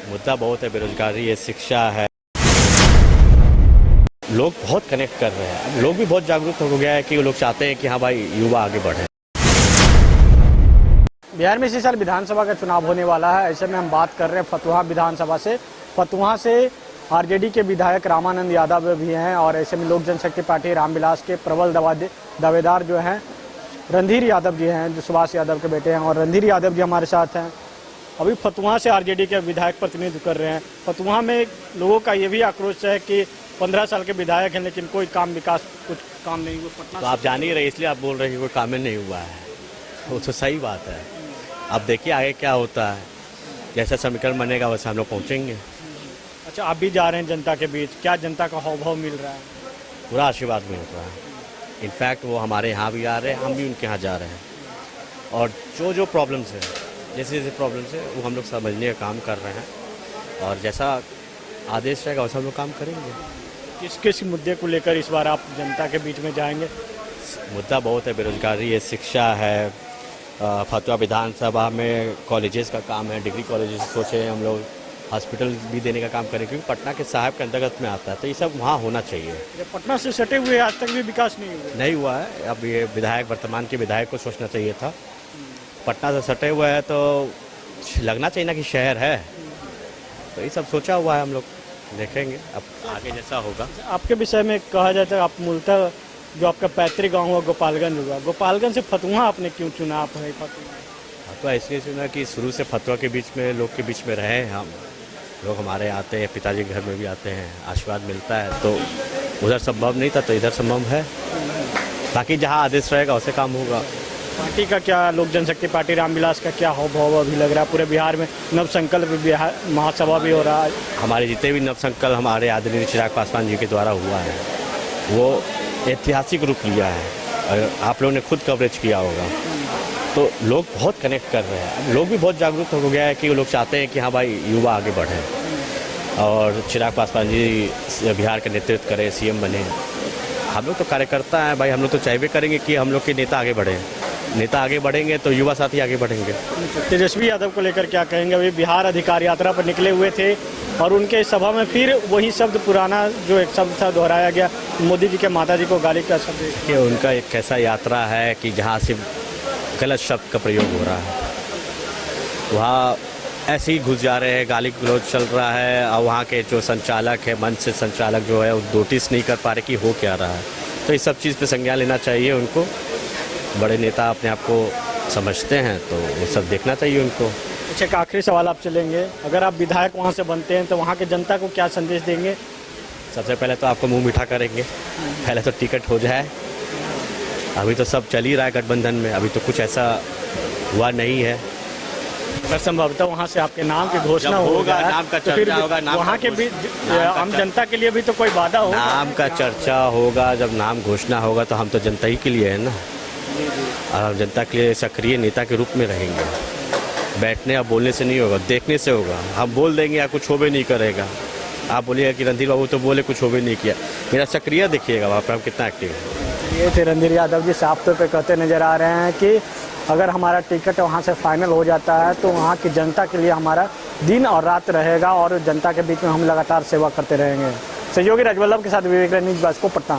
मुद्दा बहुत है, बेरोजगारी है, शिक्षा है। लोग बहुत कनेक्ट कर रहे हैं, लोग भी बहुत जागरूक हो गया है कि वो लोग चाहते हैं कि हाँ भाई युवा आगे बढ़े। बिहार में इसी साल विधानसभा का चुनाव होने वाला है। ऐसे में हम बात कर रहे हैं फतुहा विधानसभा से। फतुहा से आरजेडी के विधायक रामानंद यादव भी हैं और ऐसे में लोक जनशक्ति पार्टी रामविलास के प्रबल दावेदार जो हैं रणधीर यादव जी हैं, जो सुभाष यादव के बेटे हैं, और रणधीर यादव जी हमारे साथ हैं। अभी फतुहा से आरजेडी के विधायक प्रतिनिधित्व कर रहे हैं। फतुहा में लोगों का ये भी आक्रोश है कि 15 साल के विधायक हैं लेकिन कोई काम विकास कुछ काम नहीं हुआ। तो आप जान ही रहे, इसलिए आप बोल रहे हैं कि कोई काम नहीं हुआ है। वो तो सही बात है। अब देखिए आगे क्या होता है, जैसा समीकरण बनेगा वैसे हम लोग पहुँचेंगे। अच्छा, आप भी जा रहे हैं जनता के बीच, क्या जनता का हाव भाव मिल रहा है? पूरा आशीर्वाद मिल रहा है। इनफैक्ट वो हमारे यहाँ भी आ रहे हैं, हम भी उनके यहाँ जा रहे हैं, और जो प्रॉब्लम्स है, जैसे जैसे प्रॉब्लम्स है वो हम लोग समझने का काम कर रहे हैं, और जैसा आदेश रहेगा वैसा हम लोग काम करेंगे। किस किस मुद्दे को लेकर इस बार आप जनता के बीच में जाएंगे? मुद्दा बहुत है, बेरोजगारी है, शिक्षा है। फतुहा विधानसभा में कॉलेजेस का काम है, डिग्री कॉलेजेस सोचे हैं हम लोग, हॉस्पिटल भी देने का काम करें, क्योंकि पटना के साहब के अंतर्गत में आता है, तो ये सब वहाँ होना चाहिए। जब पटना से सटे हुए आज तक भी विकास नहीं हुआ है। अब ये विधायक, वर्तमान के विधायक को सोचना चाहिए था। पटना से सटे हुए है तो लगना चाहिए ना कि शहर है, तो ये सब सोचा हुआ है। हम लोग देखेंगे अब आगे जैसा होगा। आपके विषय में कहा जाता है आप मूलतः जो आपका पैतृक गांव हुआ गोपालगंज हुआ, गोपालगंज से फतुहा आपने क्यों चुना? आप है फतुहा इसलिए चुना कि शुरू से फतुहा के बीच में, लोग के बीच में रहे हैं हम लोग। हमारे आते हैं, पिताजी के घर में भी आते हैं, आशीर्वाद मिलता है, तो उधर संभव नहीं था तो इधर संभव है। बाकी जहाँ आदेश रहेगा वैसे काम होगा। पार्टी का क्या, लोक जनशक्ति पार्टी रामविलास का क्या हाव भाव अभी लग रहा है? पूरे बिहार में नवसंकल्प बिहार महासभा भी हो रहा है। हमारे जितने भी नवसंकल्प हमारे आदरणीय चिराग पासवान जी के द्वारा हुआ है वो ऐतिहासिक रूप लिया है, और आप लोगों ने खुद कवरेज किया होगा, तो लोग बहुत कनेक्ट कर रहे हैं। लोग भी बहुत जागरूक हो गया है कि वो लोग चाहते हैं कि हाँ भाई युवा आगे बढ़े, और चिराग पासवान जी बिहार का नेतृत्व करें, सीएम बने। हम लोग तो कार्यकर्ता हैं भाई, हम लोग तो चाहते करेंगे कि हम लोग के नेता आगे बढ़े। नेता आगे बढ़ेंगे तो युवा साथी आगे बढ़ेंगे। तेजस्वी यादव को लेकर क्या कहेंगे? अभी बिहार अधिकार यात्रा पर निकले हुए थे और उनके सभा में फिर वही शब्द, पुराना जो एक शब्द था दोहराया गया, मोदी जी के माता जी को गाली का शब्द। कि उनका एक ऐसा यात्रा है कि जहाँ सिर्फ गलत शब्द का प्रयोग हो रहा है, वहाँ ऐसे ही घुस जा रहे हैं, गाली गलौज चल रहा है, और वहाँ के जो संचालक है, मंच से संचालक जो है, वो नोटिस नहीं कर पा रहे कि हो क्या रहा है। तो इस सब चीज़ पे संज्ञान लेना चाहिए उनको। बड़े नेता अपने आप को समझते हैं तो वो सब देखना चाहिए उनको। अच्छा, एक आखिरी सवाल आपसे लेंगे, अगर आप विधायक वहाँ से बनते हैं तो वहाँ के जनता को क्या संदेश देंगे? सबसे पहले तो आपको मुंह मीठा करेंगे, पहले तो टिकट हो जाए। अभी तो सब चल ही रहा है गठबंधन में, अभी तो कुछ ऐसा हुआ नहीं है। अगर संभवतः वहाँ से आपके नाम की घोषणा होगा, नाम का तो फिर चर्चा होगा, वहाँ के भी आम जनता के लिए भी तो कोई वादा होगा। नाम का चर्चा होगा, जब नाम घोषणा होगा तो हम तो जनता ही के लिए है ना, और हम जनता के लिए सक्रिय नेता के रूप में रहेंगे। बैठने और बोलने से नहीं होगा, देखने से होगा। हम बोल देंगे या कुछ होबे नहीं करेगा। आप बोलिएगा कि रणधीर बाबू तो बोले, कुछ होबे नहीं किया। मेरा सक्रिय देखिएगा वहाँ पर हम कितना एक्टिव है। ये थे रणधीर यादव जी, साफ तौर पे कहते नजर आ रहे हैं कि अगर हमारा टिकट वहाँ से फाइनल हो जाता है तो वहाँ की जनता के लिए हमारा दिन और रात रहेगा, और जनता के बीच में हम लगातार सेवा करते रहेंगे। सहयोगी राजवल्लभ के साथ विवेक न्यूज़ को पटना।